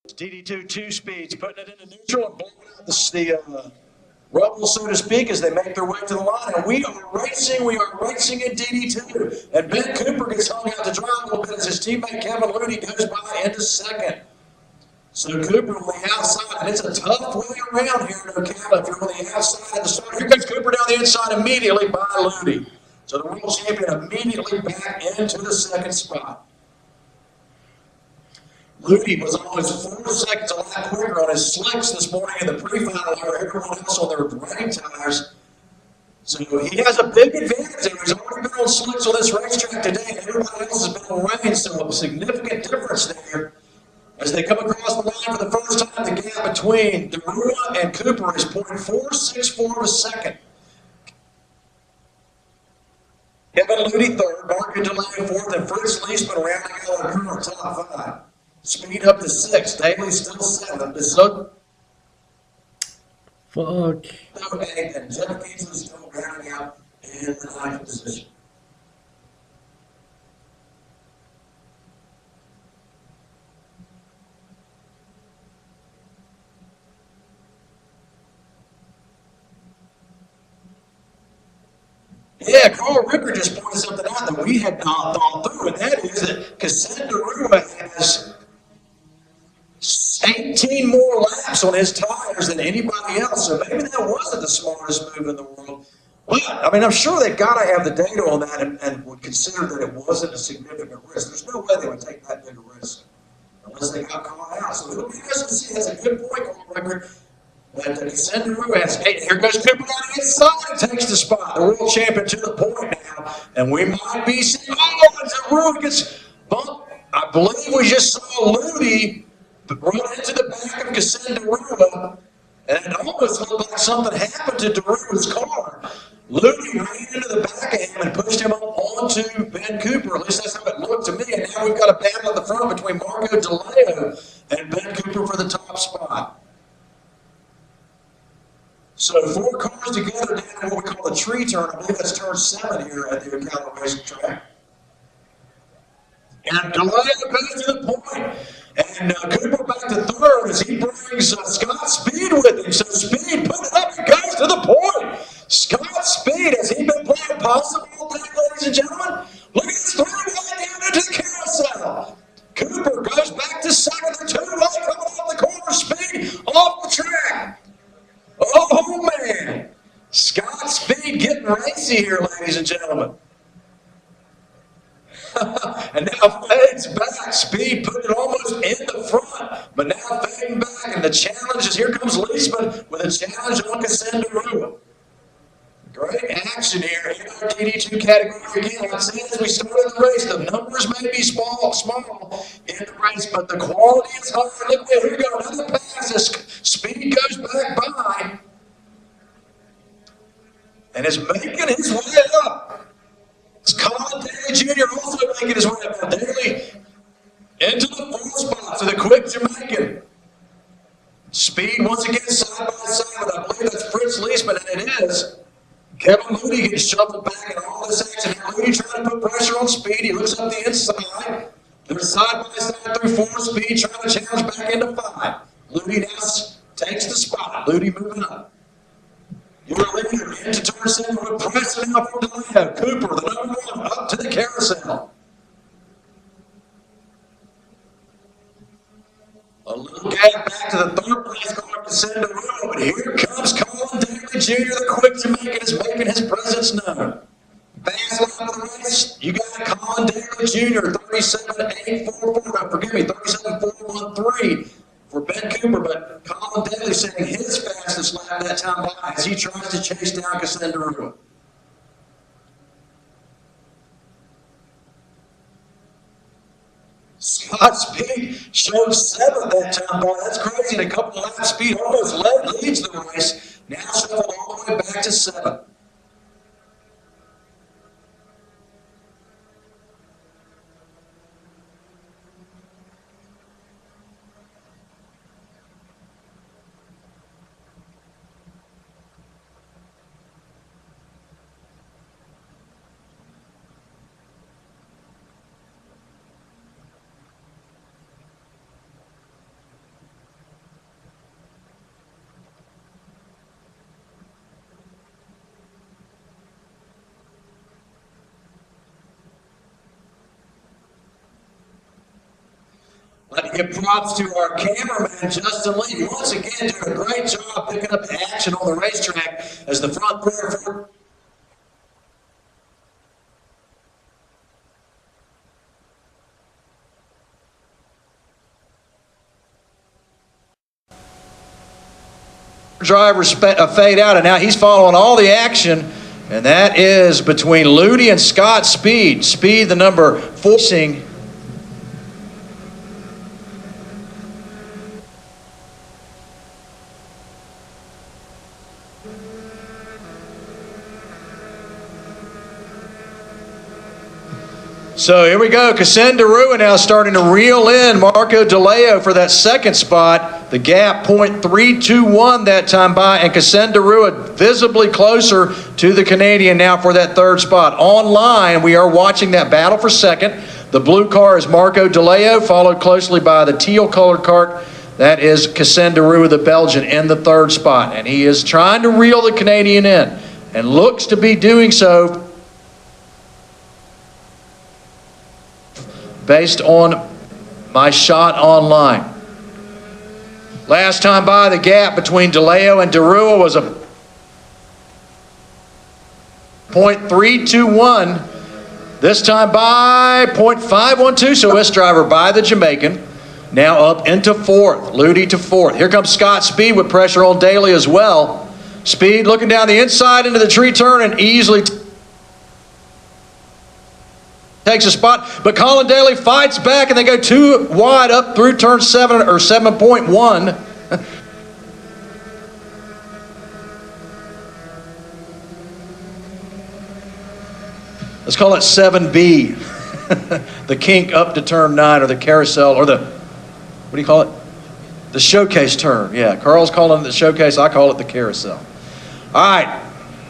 DD2 two-speeds, putting it into neutral and blowing out the rubble, so to speak, as they make their way to the line. And we are racing in DD2. And Ben Cooper gets hung out to dry a little bit as his teammate Kevin Looney goes by into second. So Cooper on the outside, and it's a tough way around here in Ocala if you're on the outside of the start. Here comes Cooper down the inside immediately by Looney. So the world champion immediately back into the second spot. Looney was almost 4 seconds a lap quicker on his slicks this morning in the pre-final over everyone else on their rain tires. So he has a big advantage there. He's already been on slicks on this racetrack today, and everybody else has been on rain, so a significant difference there. As they come across the line for the first time, the gap between De Ruwe and Cooper is .464 of a second. Kevin Looney third, Marco DeLay fourth, and Fritz Leisman rounding out our current top 5. Speed up to 6. Daly still 7th. Fuck. Okay, and Jeff Beasley still rounding out in the 9th position. Yeah, Carl Ricker just pointed something out that we had not thought through, and that is that Xen De Ruwe has 18 more laps on his tires than anybody else, so maybe that wasn't the smartest move in the world. But, I mean, I'm sure they've got to have the data on that and would consider that it wasn't a significant risk. There's no way they would take that big a risk unless they got caught out. So it'll be interesting to see. That's a good point, Carl Ricker. But Xen De Ruwe has, hey, here goes Cooper down the inside, takes the spot. The world champion to the point now. And we might be seeing, De Ruwe gets bumped. I believe we just saw Looney run into the back of Xen De Ruwe, and it almost looked like something happened to De Ruwe's car. Looney ran into the back of him and pushed him up onto Ben Cooper. At least that's how it looked to me. And now we've got a battle at the front between Marco DeLeo and Ben Cooper for the top spot. So 4 cars together down in what we call the tree turn. I believe that's turn 7 here at the Ocala racing track. And DeLeo goes to the point. And Cooper back to third as he brings Scott Speed with him. So Speed put it up and goes to the point. Scott Speed, has he been playing possum all day, ladies and gentlemen? Look at this 3-way down into the carousel. Cooper goes back to second. The 2-way coming off the corner. Speed off the track. Oh, man. Scott Speed getting racy here, ladies and gentlemen. And now fades back. Speed put it almost in the front, but now fading back. And the challenge is, here comes Leisman with a challenge on Xen De Ruwe. Great action here in our DD2 category again. Like I said, as we started the race, the numbers may be small in the race, but the quality is high. Look, here we go, another pass as Speed goes back by and is making his way up. It's Colin Daly Jr. also making his way up. Now Daly into the 4th spot to the quick Jamaican. Speed once again side by side with, I believe that's Fritz Leisman, and it is. Kevin Looney gets shuffled back in all this action. Now Looney trying to put pressure on Speed. He looks up the inside. They're side by side through 4. Speed trying to challenge back into 5. Looney now takes the spot. Looney moving up. Your leader into turn 7 with pressing now for DeLeo. Cooper, the number 1, up to the carousel. A little gap back to the 3rd place car to Xen De Ruwe, but here comes Colin Daly Jr., the quick Jamaican, is making his presence known. Fast lap of the race, you got Colin Daly Jr., 37.844, no, forgive me, 37.413 for Ben Cooper, but Colin Daly setting his fastest lap that time by as he tries to chase down Xen De Ruwe. Scott Speed showed 7th that time by. That's crazy. And a couple of laps, Speed almost leads the race. Now shuffled all the way back to 7th. I'd like to give props to our cameraman, Justin Lee, once again doing a great job picking up the action on the racetrack as the front pair. Drivers fade out, and now he's following all the action, and that is between Ludi and Scott Speed. Speed, the number 4. So here we go. Xen De Ruwe now starting to reel in Marco DeLeo for that second spot. The gap .321 that time by, and Xen De Ruwe visibly closer to the Canadian now for that third spot. Online, we are watching that battle for second. The blue car is Marco DeLeo, followed closely by the teal-colored cart. That is Xen De Ruwe, the Belgian, in the third spot. And he is trying to reel the Canadian in, and looks to be doing so based on my shot online. Last time by, the gap between DeLeo and De Ruwe was a .321. This time by .512. So this driver by the Jamaican now up into fourth. Ludi to fourth. Here comes Scott Speed with pressure on Daly as well. Speed looking down the inside into the tree turn and easily takes a spot, but Colin Daly fights back, and they go too wide up through turn 7 or 7.1. Let's call it 7B. The kink up to turn 9, or the carousel, or the, what do you call it? The showcase turn. Yeah, Carl's calling it the showcase. I call it the carousel. All right.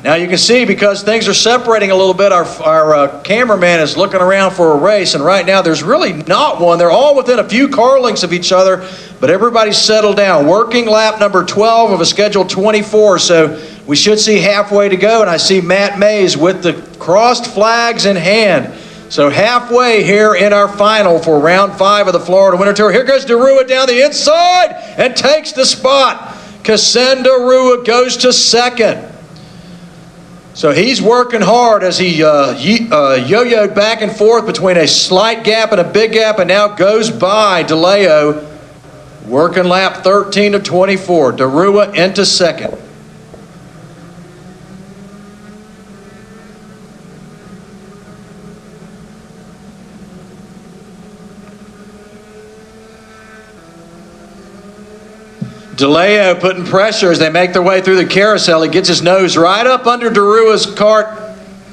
Now you can see, because things are separating a little bit, our cameraman is looking around for a race, and right now there's really not one. They're all within a few car lengths of each other, but everybody's settled down. Working lap number 12 of a scheduled 24, so we should see halfway to go, and I see Matt Mays with the crossed flags in hand. So halfway here in our final for round 5 of the Florida Winter Tour. Here goes De Ruwe down the inside and takes the spot. Xen De Ruwe goes to second. So he's working hard as he yo-yoed back and forth between a slight gap and a big gap, and now goes by DeLeo, working lap 13 of 24. De Ruwe into second. DeLeo putting pressure as they make their way through the carousel. He gets his nose right up under De Ruwe's cart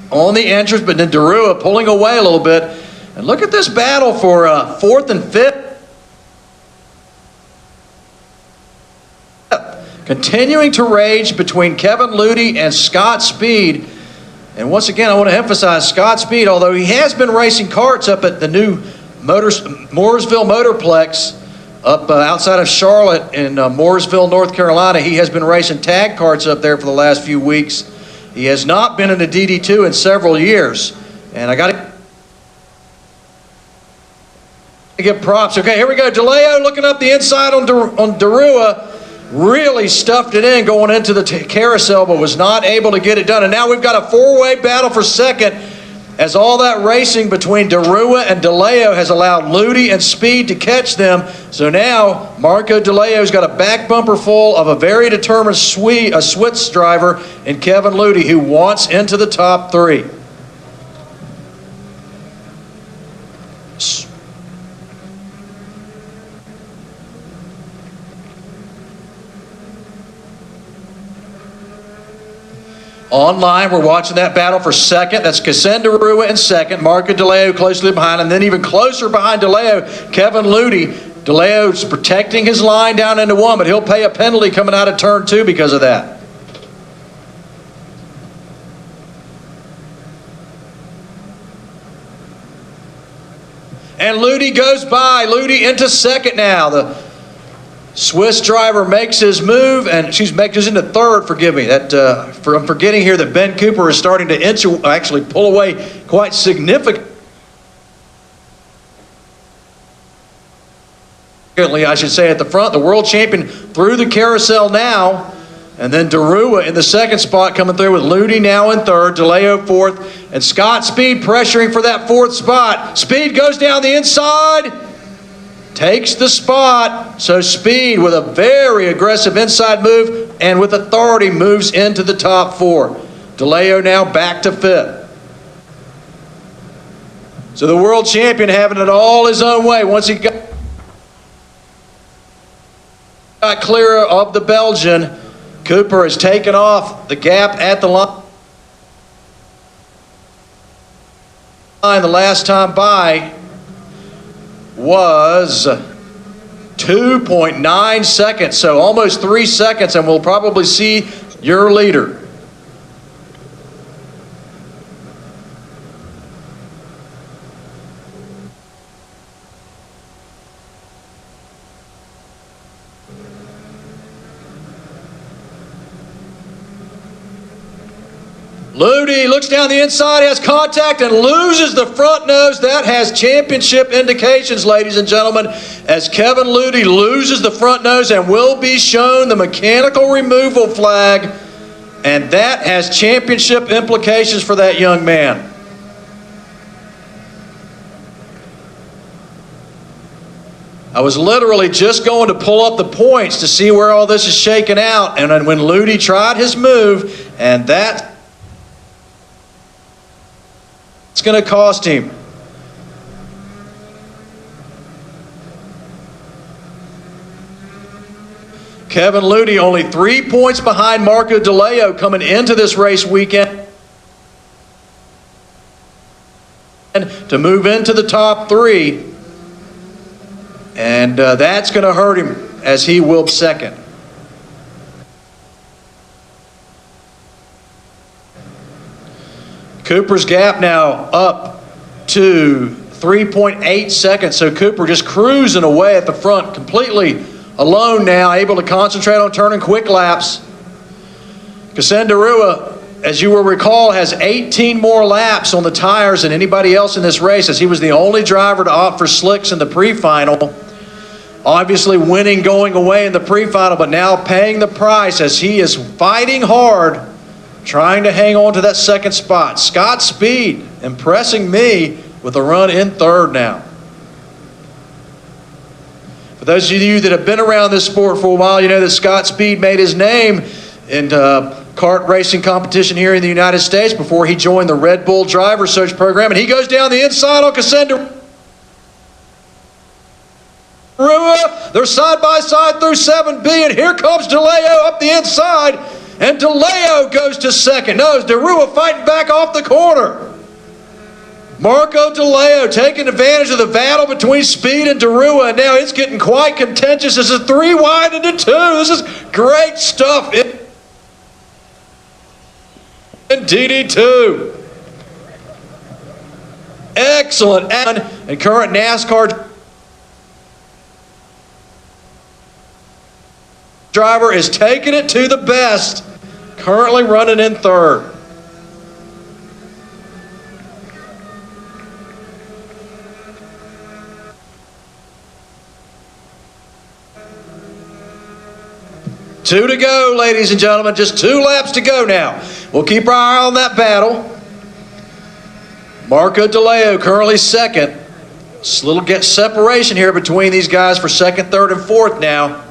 on the entrance, but then De Ruwe pulling away a little bit. And look at this battle for 4th and 5th. Continuing to rage between Kevin Ludi and Scott Speed. And once again, I want to emphasize Scott Speed, although he has been racing carts up at the new Mooresville Motorplex, up outside of Charlotte in Mooresville, North Carolina. He has been racing tag karts up there for the last few weeks. He has not been in a DD2 in several years. And I got to give props. Okay, here we go. DeLeo looking up the inside on De Ruwe. Really stuffed it in going into the carousel, but was not able to get it done. And now we've got a 4-way battle for second, as all that racing between De Ruwe and DeLeo has allowed Ludi and Speed to catch them. So now Marco DeLeo's got a back bumper full of a very determined Swiss driver in Kevin Ludi, who wants into the top 3. Online, we're watching that battle for second. That's Xen De Ruwe in second. Marco DeLeo closely behind, and then even closer behind DeLeo, Kevin Ludi. DeLeo's protecting his line down into 1, but he'll pay a penalty coming out of turn 2 because of that. And Ludi goes by. Ludi into second now. The Swiss driver makes his move, and she's makes into third. Forgive me. I'm forgetting here that Ben Cooper is starting to actually pull away quite significant. I should say, at the front. The world champion through the carousel now. And then De Ruwe in the second spot coming through with Ludi now in third, DeLeo fourth, and Scott Speed pressuring for that fourth spot. Speed goes down the inside, takes the spot. So Speed with a very aggressive inside move and with authority moves into the top four. DeLeo now back to fifth. So the world champion having it all his own way once he got clear of the Belgian. Cooper has taken off the gap at the line. The last time by was 2.9 seconds, so almost 3 seconds, and we'll probably see your leader. Ludi looks down the inside, has contact, and loses the front nose. That has championship indications, ladies and gentlemen, as Kevin Ludi loses the front nose and will be shown the mechanical removal flag, and that has championship implications for that young man. I was literally just going to pull up the points to see where all this is shaking out, and then when Ludi tried his move, and that's going to cost him. Kevin Ludi only 3 points behind Marco DeLeo coming into this race weekend to move into the top three, and that's going to hurt him as he will second. Cooper's gap now up to 3.8 seconds. So Cooper just cruising away at the front, completely alone now, able to concentrate on turning quick laps. Xen De Ruwe, as you will recall, has 18 more laps on the tires than anybody else in this race, as he was the only driver to opt for slicks in the pre-final. Obviously winning going away in the pre-final, but now paying the price as he is fighting hard, trying to hang on to that second spot. Scott Speed impressing me with a run in third now. For those of you that have been around this sport for a while, you know that Scott Speed made his name in kart racing competition here in the United States before he joined the Red Bull Driver Search Program. And he goes down the inside on Xen De Ruwe. They're side by side through 7B, and here comes DeLeo up the inside. And DeLeo goes to second. No, De Ruwe fighting back off the corner. Marco DeLeo taking advantage of the battle between Speed and De Ruwe, and now it's getting quite contentious. This is 3 wide into 2. This is great stuff in DD2. Excellent. And current NASCAR driver is taking it to the best, currently running in third. Two to go, ladies and gentlemen. Just 2 laps to go now. We'll keep our eye on that battle. Marco DeLeo currently second. Just a little separation here between these guys for second, third, and fourth now.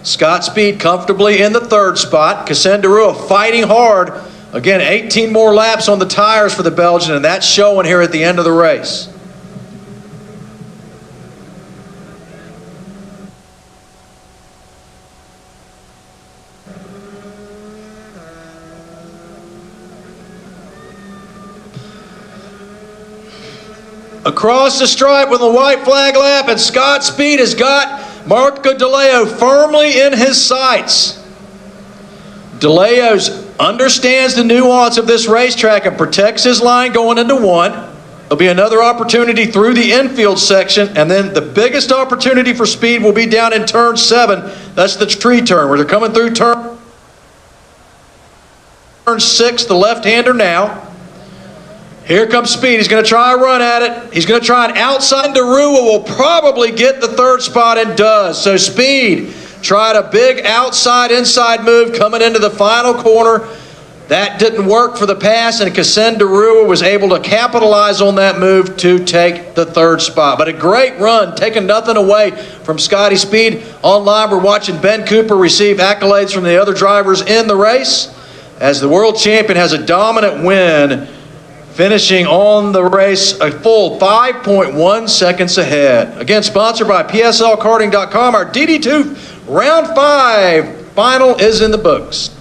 Scott Speed comfortably in the third spot. Xen De Ruwe fighting hard. Again, 18 more laps on the tires for the Belgian, and that's showing here at the end of the race. Across the stripe with a white flag lap, and Scott Speed has got Marco DeLeo firmly in his sights. DeLeo understands the nuance of this racetrack and protects his line going into 1. There'll be another opportunity through the infield section, and then the biggest opportunity for Speed will be down in turn 7. That's the tree turn, where they're coming through turn 6, the left-hander now. Here comes Speed. He's going to try a run at it. He's going to try an outside. Xen De Ruwe will probably get the third spot and does. So Speed tried a big outside-inside move coming into the final corner. That didn't work for the pass, and Xen De Ruwe was able to capitalize on that move to take the third spot. But a great run, taking nothing away from Scotty Speed. Online, we're watching Ben Cooper receive accolades from the other drivers in the race as the world champion has a dominant win, finishing on the race a full 5.1 seconds ahead. Again, sponsored by PSLKarting.com. Our DD2 Round 5 final is in the books.